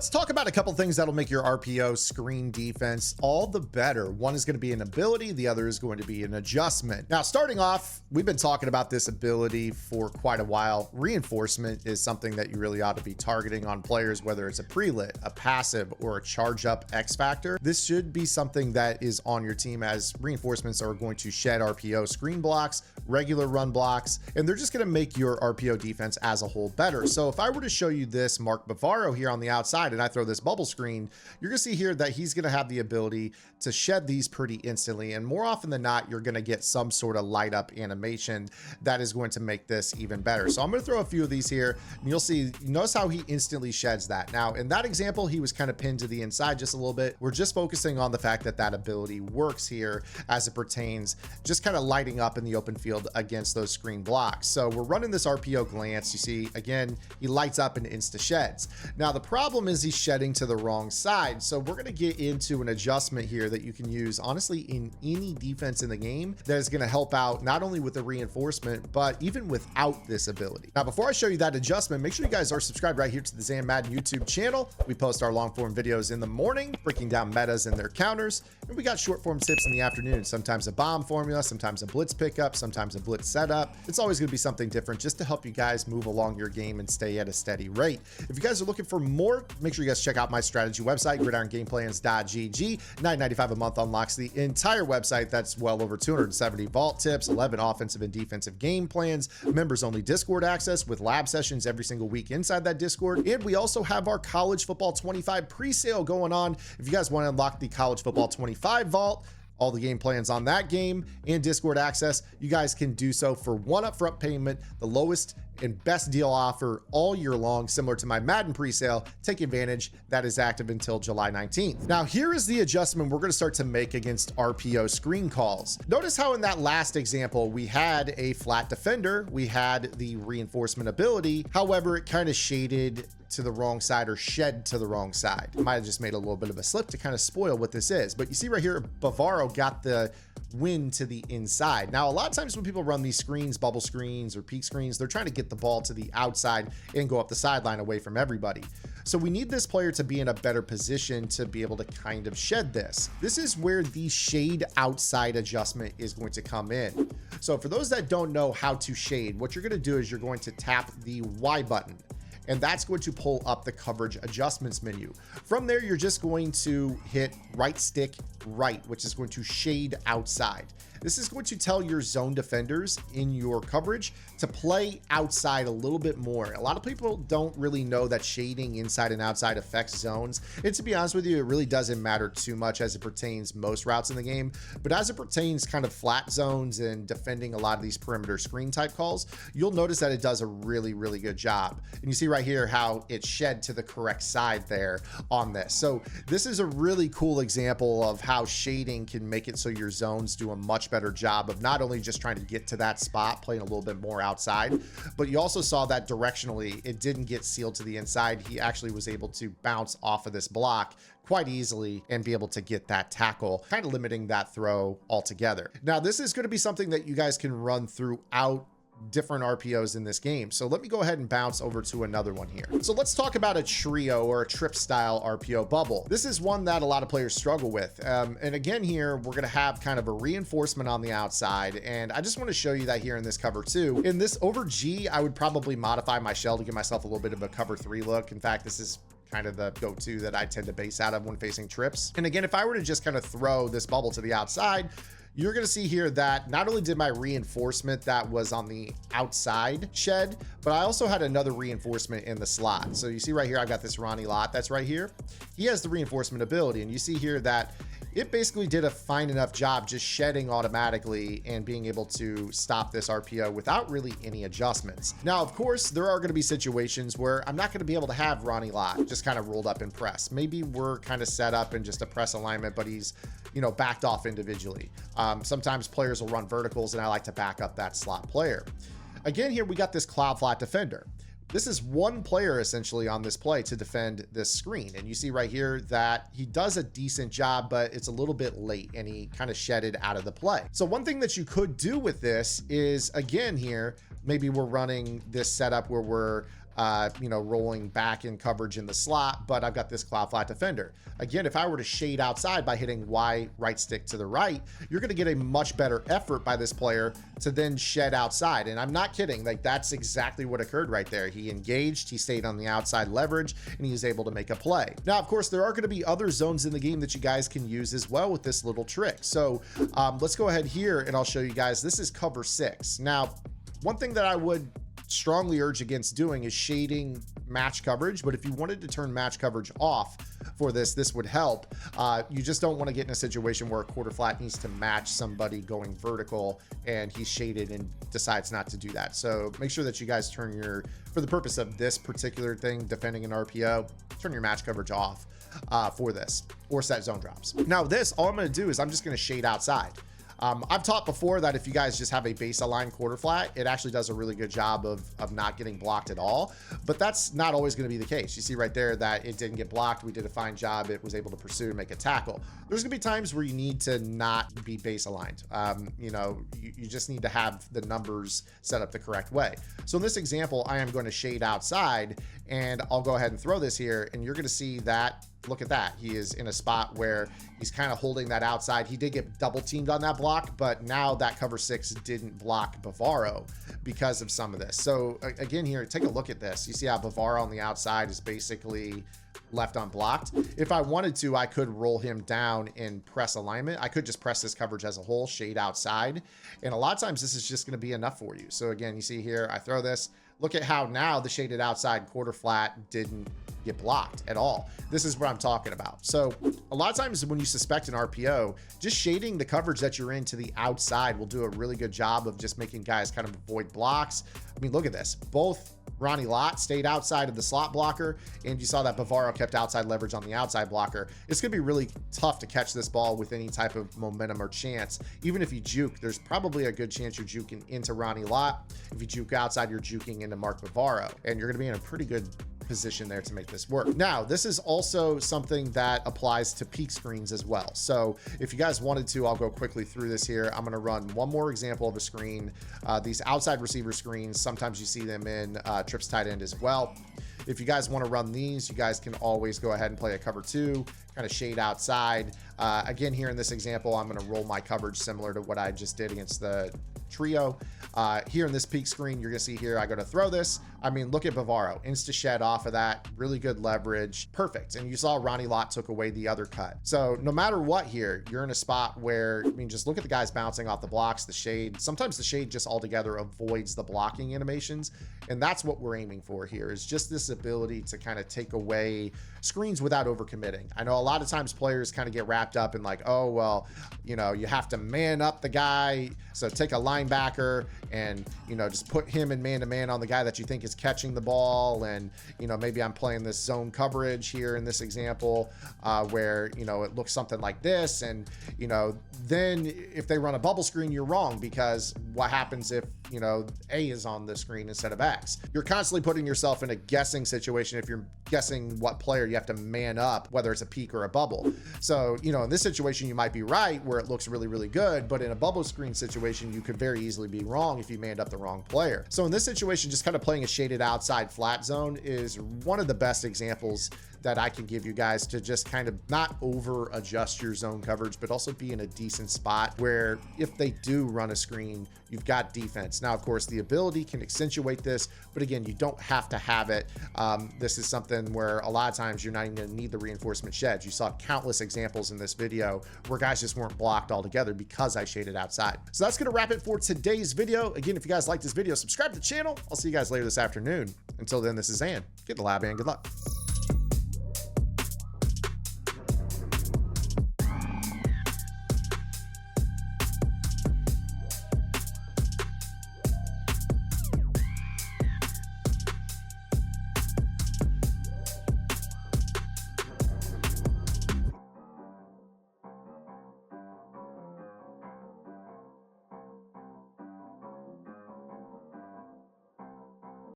let's talk about a couple things that'll make your RPO screen defense all the better. One is going to be an ability, the other is going to be an adjustment. Now, starting off, we've been talking about this ability for quite a while. Reinforcement is something that you really ought to be targeting on players, whether it's a pre-lit, a passive, or a charge up X factor. This should be something that is on your team, as reinforcements are going to shed RPO screen blocks, regular run blocks, and they're just going to make your RPO defense as a whole better. So if I were to show you this Mark Bavaro here on the outside and I throw this bubble screen, you're going to see here that he's going to have the ability to shed these pretty instantly, and more often than not, you're going to get some sort of light up animation that is going to make this even better. So I'm going to throw a few of these here, and you'll see, notice how he instantly sheds that. Now in that example, he was kind of pinned to the inside just a little bit. We're just focusing on the fact that that ability works here as it pertains just kind of lighting up in the open field against those screen blocks. So we're running this RPO glance. You see, again, he lights up and insta sheds. Now the problem is he's shedding to the wrong side. So we're going to get into an adjustment here that you can use honestly in any defense in the game that is going to help out not only with the reinforcement, but even without this ability. Now, before I show you that adjustment, make sure you guys are subscribed right here to the Zan Madden YouTube channel. We post our long form videos in the morning, breaking down metas and their counters. And we got short form tips in the afternoon, sometimes a bomb formula, sometimes a blitz pickup, sometimes a blitz setup. It's always going to be something different just to help you guys move along your game and stay at a steady rate. If you guys are looking for more, make sure you guys check out my strategy website, gridirongameplans.gg. $9.95 a month unlocks the entire website. That's well over 270 vault tips, 11 offensive and defensive game plans, members only Discord access with lab sessions every single week inside that Discord. And we also have our college football 25 pre-sale going on. If you guys want to unlock the college football 25 vault, all the game plans on that game and Discord access, you guys can do so for one upfront payment, the lowest and best deal offer all year long, similar to my Madden pre-sale. Take advantage. That is active until July 19th. Now, here is the adjustment we're going to start to make against RPO screen calls. Notice how in that last example, we had a flat defender. We had the reinforcement ability. However, it kind of shaded to the wrong side or shed to the wrong side. Might have just made a little bit of a slip to kind of spoil what this is. But you see right here, Bavaro got the win to the inside. Now, a lot of times when people run these screens, bubble screens or peak screens, they're trying to get the ball to the outside and go up the sideline away from everybody. So we need this player to be in a better position to be able to kind of shed this. This is where the shade outside adjustment is going to come in. So for those that don't know how to shade, what you're going to do is you're going to tap the Y button, and that's going to pull up the coverage adjustments menu. From there, you're just going to hit right stick right, which is going to shade outside. This is going to tell your zone defenders in your coverage to play outside a little bit more. A lot of people don't really know that shading inside and outside affects zones. And to be honest with you, it really doesn't matter too much as it pertains most routes in the game. But as it pertains kind of flat zones and defending a lot of these perimeter screen type calls, you'll notice that it does a really, really good job. And you see right here how it shed to the correct side there on this. So this is a really cool example of how shading can make it so your zones do a much better job of not only just trying to get to that spot, playing a little bit more outside, but you also saw that directionally it didn't get sealed to the inside. He actually was able to bounce off of this block quite easily and be able to get that tackle, kind of limiting that throw altogether. Now, this is going to be something that you guys can run throughout different RPOs in this game. So let me go ahead and bounce over to another one here. So let's talk about a trio or a trip style RPO bubble. This is one that a lot of players struggle with. And again, here, we're going to have kind of a reinforcement on the outside. And I just want to show you that here in this cover two. In this over G, I would probably modify my shell to give myself a little bit of a cover three look. In fact, this is kind of the go-to that I tend to base out of when facing trips. And again, if I were to just kind of throw this bubble to the outside, you're going to see here that not only did my reinforcement that was on the outside shed, but I also had another reinforcement in the slot. So you see right here, I've got this Ronnie Lott that's right here. He has the reinforcement ability, and you see here that it basically did a fine enough job just shedding automatically and being able to stop this RPO without really any adjustments. Now, of course, there are going to be situations where I'm not going to be able to have Ronnie Lott just kind of rolled up in press. Maybe we're kind of set up in just a press alignment, but he's, you know, backed off individually. Sometimes players will run verticals, and I like to back up that slot player. Again, here we got this cloud flat defender. This is one player essentially on this play to defend this screen. And you see right here that he does a decent job, but it's a little bit late and he kind of shedded out of the play. So one thing that you could do with this is, again, here, maybe we're running this setup where we're rolling back in coverage in the slot, but I've got this cloud flat defender. Again, if I were to shade outside by hitting Y right stick to the right, you're going to get a much better effort by this player to then shed outside. And I'm not kidding. Like, that's exactly what occurred right there. He engaged, he stayed on the outside leverage, and he was able to make a play. Now, of course, there are going to be other zones in the game that you guys can use as well with this little trick. So let's go ahead here and I'll show you guys. This is cover 6. Now, one thing that I would strongly urge against doing is shading match coverage, but if you wanted to turn match coverage off for this would help. You just don't want to get in a situation where a quarter flat needs to match somebody going vertical and he's shaded and decides not to do that. So make sure that you guys turn for the purpose of this particular thing, defending an RPO, turn your match coverage off for this, or set zone drops. Now all I'm going to do is I'm just going to shade outside. I've taught before that if you guys just have a base aligned quarter flat, it actually does a really good job of not getting blocked at all, but that's not always going to be the case. You see right there that it didn't get blocked. We did a fine job. It was able to pursue and make a tackle. There's gonna be times where you need to not be base aligned. You just need to have the numbers set up the correct way. So in this example, I am going to shade outside and I'll go ahead and throw this here, and you're going to see that. Look at that. He is in a spot where he's kind of holding that outside. He did get double teamed on that block, but now that cover 6 didn't block Bavaro because of some of this. So again, here, take a look at this. You see how Bavaro on the outside is basically left unblocked. If I wanted to, I could roll him down and press alignment. I could just press this coverage as a whole, shade outside. And a lot of times this is just going to be enough for you. So again, you see here, I throw this. Look at how now the shaded outside quarter flat didn't get blocked at all. This is what I'm talking about. So a lot of times when you suspect an RPO, just shading the coverage that you're in to the outside will do a really good job of just making guys kind of avoid blocks. I mean, look at this. Both Ronnie Lott stayed outside of the slot blocker, and you saw that Bavaro kept outside leverage on the outside blocker. It's going to be really tough to catch this ball with any type of momentum or chance. Even if you juke, there's probably a good chance you're juking into Ronnie Lott. If you juke outside, you're juking into Mark Bavaro, and you're going to be in a pretty good position there to make this work. Now, this is also something that applies to peak screens as well. So if you guys wanted to, I'll go quickly through this here. I'm going to run one more example of a screen. These outside receiver screens, sometimes you see them in trips tight end as well. If you guys want to run these, you guys can always go ahead and play a cover 2, kind of shade outside. Again, here in this example, I'm going to roll my coverage similar to what I just did against the trio. Here in this peak screen, you're gonna see here, I go to throw this. I mean, look at Bavaro, insta shed off of that, really good leverage, perfect. And you saw Ronnie Lott took away the other cut. So no matter what here, you're in a spot where, I mean, just look at the guys bouncing off the blocks, the shade. Sometimes the shade just altogether avoids the blocking animations. And that's what we're aiming for here, is just this ability to kind of take away screens without overcommitting. I know a lot of times players kind of get wrapped up in like, oh, well, you have to man up the guy. So take a linebacker and, just put him in man-to-man on the guy that you think is catching the ball. And, maybe I'm playing this zone coverage here in this example where, it looks something like this. And, then if they run a bubble screen, you're wrong, because what happens if, A is on the screen instead of X? You're constantly putting yourself in a guessing situation. If you're guessing what player you have to man up, whether it's a peak or a bubble. So, in this situation, you might be right where it looks really, really good, but in a bubble screen situation, you could very easily be wrong if you manned up the wrong player. So in this situation, just kind of playing a shaded outside flat zone is one of the best examples that I can give you guys to just kind of not over adjust your zone coverage, but also be in a decent spot where if they do run a screen, you've got defense. Now, of course, the ability can accentuate this, but again, you don't have to have it. This is something where a lot of times you're not even gonna need the reinforcement sheds. You saw countless examples in this video where guys just weren't blocked altogether because I shaded outside. So that's gonna wrap it for today's video. Again, if you guys like this video, subscribe to the channel. I'll see you guys later this afternoon. Until then, this is Zan. Get in the lab and good luck.